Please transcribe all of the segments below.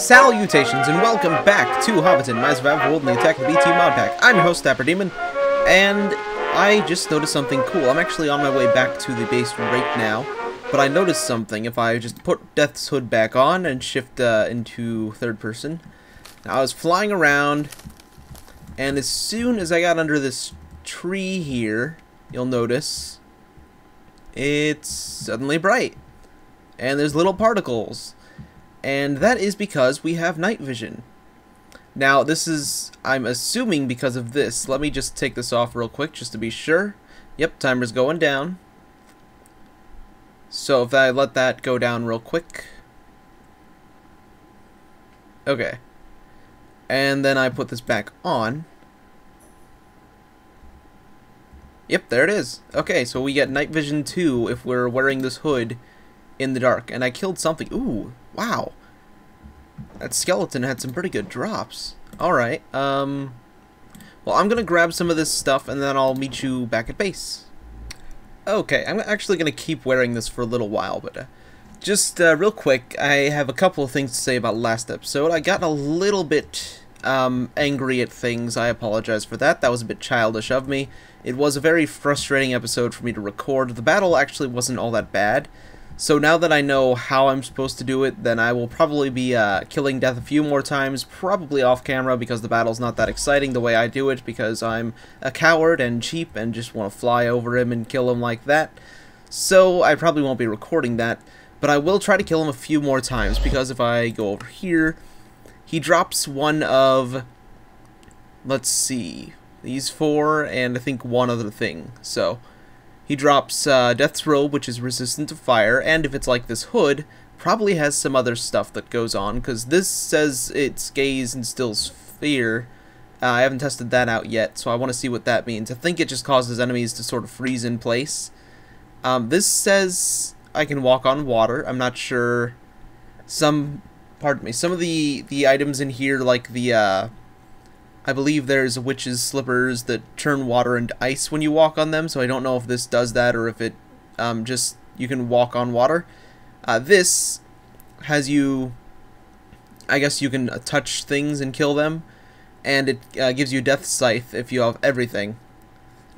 Salutations and welcome back to Hobbiton, my survival world in the Attack of the BT mod pack. I'm your host, DapperDemon, and I just noticed something cool. I'm actually on my way back to the base right now, but I noticed something. If I just put Death's Hood back on and shift into third person. Now I was flying around, and as soon as I got under this tree here, you'll notice it's suddenly bright, and there's little particles. And that is because we have night vision. Now, this is, I'm assuming, because of this. Let me just take this off real quick, just to be sure. Yep, timer's going down. So, if I let that go down real quick. Okay. And then I put this back on. Yep, there it is. Okay, so we get night vision 2 if we're wearing this hood in the dark. And I killed something. Ooh. Wow, that skeleton had some pretty good drops. Alright, well, I'm gonna grab some of this stuff and then I'll meet you back at base. Okay, I'm actually gonna keep wearing this for a little while, but just real quick, I have a couple of things to say about last episode. I got a little bit angry at things. I apologize for that. That was a bit childish of me. It was a very frustrating episode for me to record. The battle actually wasn't all that bad. So now that I know how I'm supposed to do it, then I will probably be killing Death a few more times, probably off camera because the battle's not that exciting the way I do it, because I'm a coward and cheap and just want to fly over him and kill him like that. So I probably won't be recording that, but I will try to kill him a few more times, because if I go over here, he drops one of, let's see, these four and I think one other thing, so he drops Death's Robe, which is resistant to fire, and if it's like this hood, probably has some other stuff that goes on, because this says its gaze instills fear. I haven't tested that out yet, so I want to see what that means. I think it just causes enemies to sort of freeze in place. This says I can walk on water. I'm not sure. Some of the items in here, like the I believe there's witch's slippers that turn water into ice when you walk on them, so I don't know if this does that or if it just, you can walk on water. This has you, I guess you can touch things and kill them, and it gives you Death Scythe if you have everything.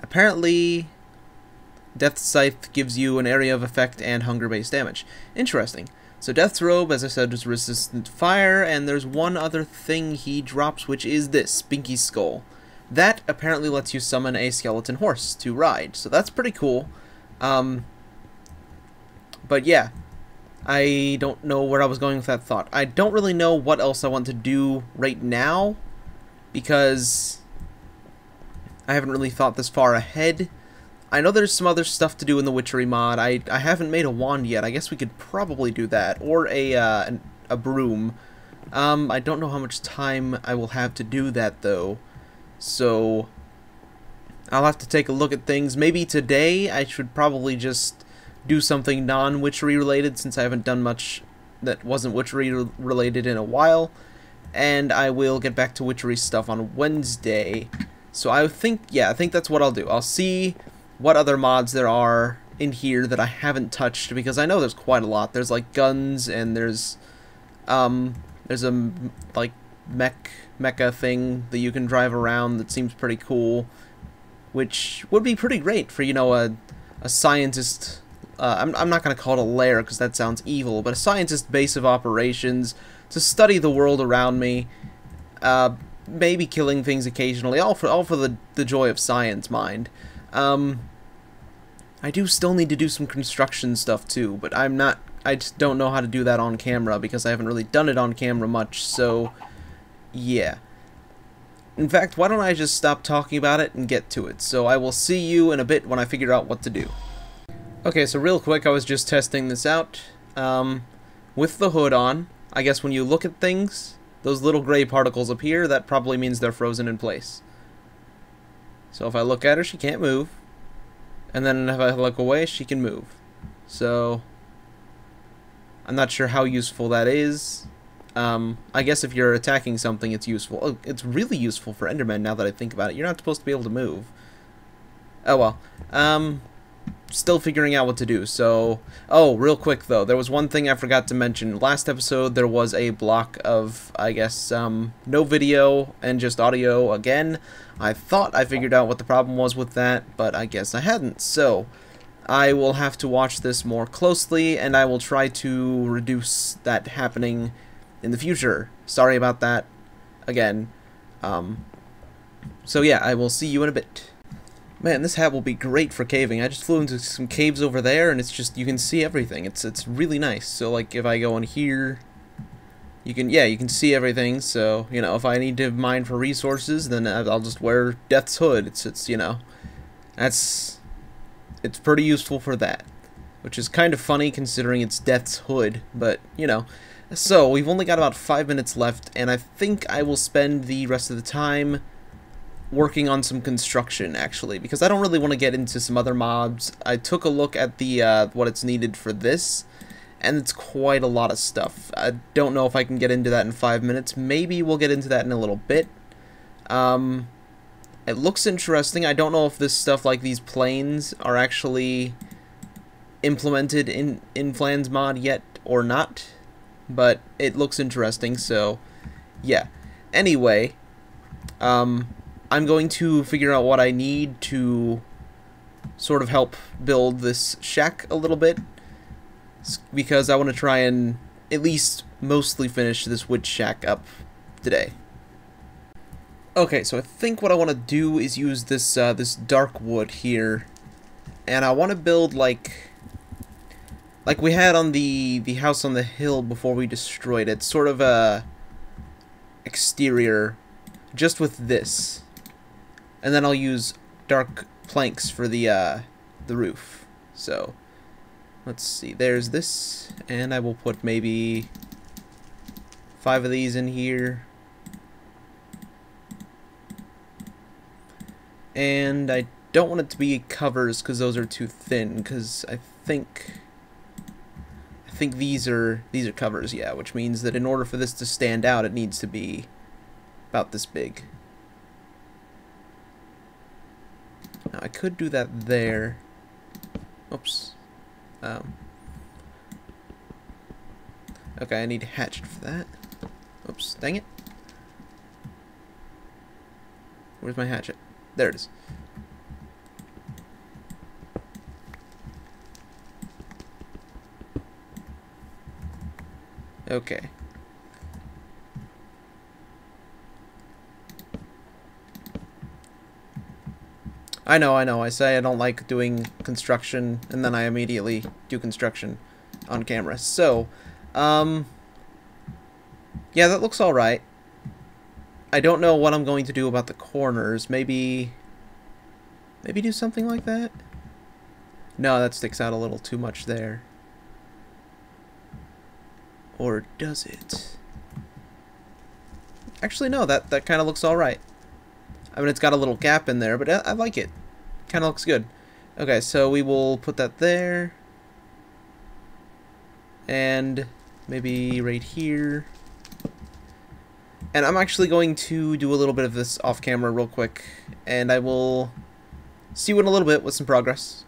Apparently, Death Scythe gives you an area of effect and hunger-based damage. Interesting. So Death's Robe, as I said, is resistant to fire, and there's one other thing he drops, which is this, Binky Skull. That apparently lets you summon a skeleton horse to ride, so that's pretty cool. But yeah, I don't know where I was going with that thought. I don't really know what else I want to do right now, because I haven't really thought this far ahead. I know there's some other stuff to do in the witchery mod. I haven't made a wand yet. I guess we could probably do that, or a broom. I don't know how much time I will have to do that though, so I'll have to take a look at things. Maybe today I should probably just do something non-witchery related, since I haven't done much that wasn't witchery related in a while, and I will get back to witchery stuff on Wednesday. So I think, yeah, I think that's what I'll do. I'll see what other mods there are in here that I haven't touched, because I know there's quite a lot. There's like guns, and there's a like mecha thing that you can drive around that seems pretty cool, which would be pretty great for, you know, a scientist. I'm not gonna call it a lair because that sounds evil, but a scientist base of operations to study the world around me. Maybe killing things occasionally, all for the joy of science, mind. I do still need to do some construction stuff too, but I just don't know how to do that on camera because I haven't really done it on camera much, so yeah. In fact, why don't I just stop talking about it and get to it? So I will see you in a bit when I figure out what to do. Okay, so real quick, I was just testing this out. With the hood on, I guess when you look at things, those little gray particles appear. That probably means they're frozen in place. So if I look at her, she can't move. And then if I look away, she can move. So I'm not sure how useful that is. I guess if you're attacking something, it's useful. Oh, it's really useful for Endermen now that I think about it. You're not supposed to be able to move. Oh well. still figuring out what to do. So, oh, real quick though, there was one thing I forgot to mention. Last episode there was a block of, I guess, no video and just audio again. I thought I figured out what the problem was with that, but I guess I hadn't. So, I will have to watch this more closely, and I will try to reduce that happening in the future. Sorry about that again. So yeah, I will see you in a bit. Man, this hat will be great for caving. I just flew into some caves over there, and it's just, you can see everything. It's really nice. So like, if I go in here, you can see everything. So, you know, if I need to mine for resources, then I'll just wear Death's Hood. It's you know, it's pretty useful for that, which is kind of funny considering it's Death's Hood, but you know. So we've only got about 5 minutes left, and I think I will spend the rest of the time working on some construction, actually, because I don't really want to get into some other mobs. I took a look at the what it's needed for this, and it's quite a lot of stuff. I don't know if I can get into that in 5 minutes. Maybe we'll get into that in a little bit. It looks interesting. I don't know if this stuff, like these planes, are actually implemented in Flan's mod yet or not, but it looks interesting, so yeah. Anyway, I'm going to figure out what I need to sort of help build this shack a little bit, because I want to try and at least mostly finish this wood shack up today. Okay, so I think what I want to do is use this this dark wood here, and I want to build like we had on the house on the hill before we destroyed it, sort of a exterior, just with this. And then I'll use dark planks for the roof. So, let's see. There's this, and I will put maybe 5 of these in here. And I don't want it to be covers because those are too thin. Because I think these are covers, yeah. Which means that in order for this to stand out, it needs to be about this big. Now, I could do that there. Oops. Okay, I need a hatchet for that. Oops, dang it. Where's my hatchet? There it is. Okay. I know, I say I don't like doing construction, and then I immediately do construction on camera. So, yeah, that looks alright. I don't know what I'm going to do about the corners. Maybe do something like that? No, that sticks out a little too much there. Or does it? Actually, no, that kind of looks alright. I mean, it's got a little gap in there, but I like it. Kind of looks good. Okay, so we will put that there. And maybe right here. And I'm actually going to do a little bit of this off camera real quick. And I will see you in a little bit with some progress.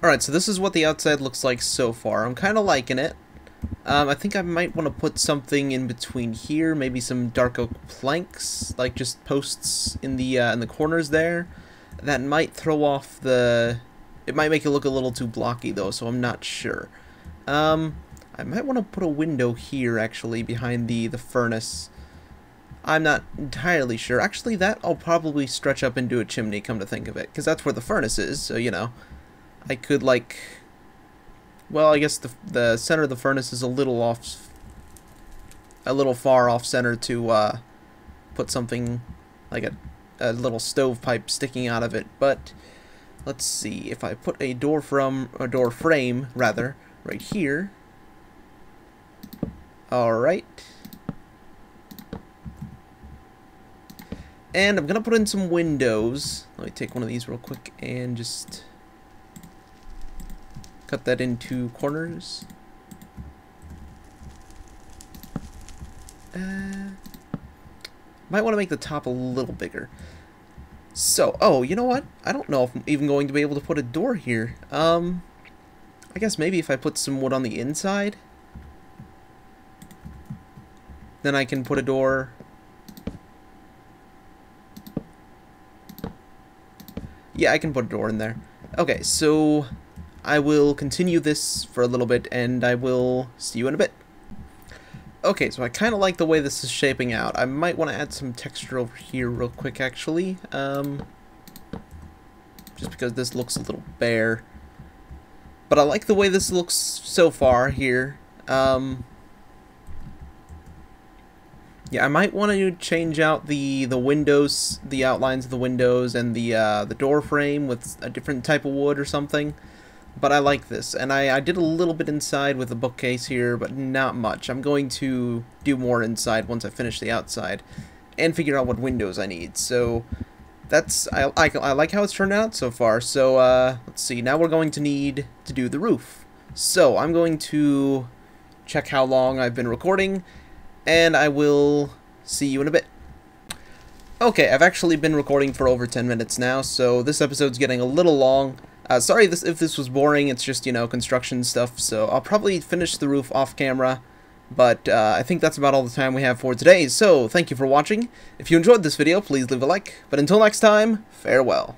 Alright, so this is what the outside looks like so far. I'm kind of liking it. I think I might want to put something in between here, maybe some dark oak planks, like just posts in the corners there. That might throw off the... It might make it look a little too blocky though, so I'm not sure. I might want to put a window here actually behind the furnace. I'm not entirely sure. Actually, that I'll probably stretch up into a chimney, come to think of it, because that's where the furnace is. So you know, I could like. Well, I guess the center of the furnace is a little far off center to put something like a little stovepipe sticking out of it. But let's see, if I put a door frame rather right here. All right. And I'm gonna put in some windows. Let me take one of these real quick and just cut that into corners. Might want to make the top a little bigger. So, oh, you know what? I don't know if I'm even going to be able to put a door here. I guess maybe if I put some wood on the inside, then I can put a door. Yeah, I can put a door in there. Okay, so I will continue this for a little bit, and I will see you in a bit. Okay, so I kind of like the way this is shaping out. I might want to add some texture over here real quick, actually. Just because this looks a little bare. But I like the way this looks so far here. Yeah, I might want to change out the windows, the outlines of the windows, and the door frame with a different type of wood or something. But I like this, and I did a little bit inside with the bookcase here, but not much. I'm going to do more inside once I finish the outside, and figure out what windows I need. So that's I like how it's turned out so far. So let's see. Now we're going to need to do the roof. So I'm going to check how long I've been recording, and I will see you in a bit. Okay, I've actually been recording for over 10 minutes now, so this episode's getting a little long. Sorry if this was boring, it's just, you know, construction stuff, so I'll probably finish the roof off camera, but I think that's about all the time we have for today, so thank you for watching. If you enjoyed this video, please leave a like, but until next time, farewell.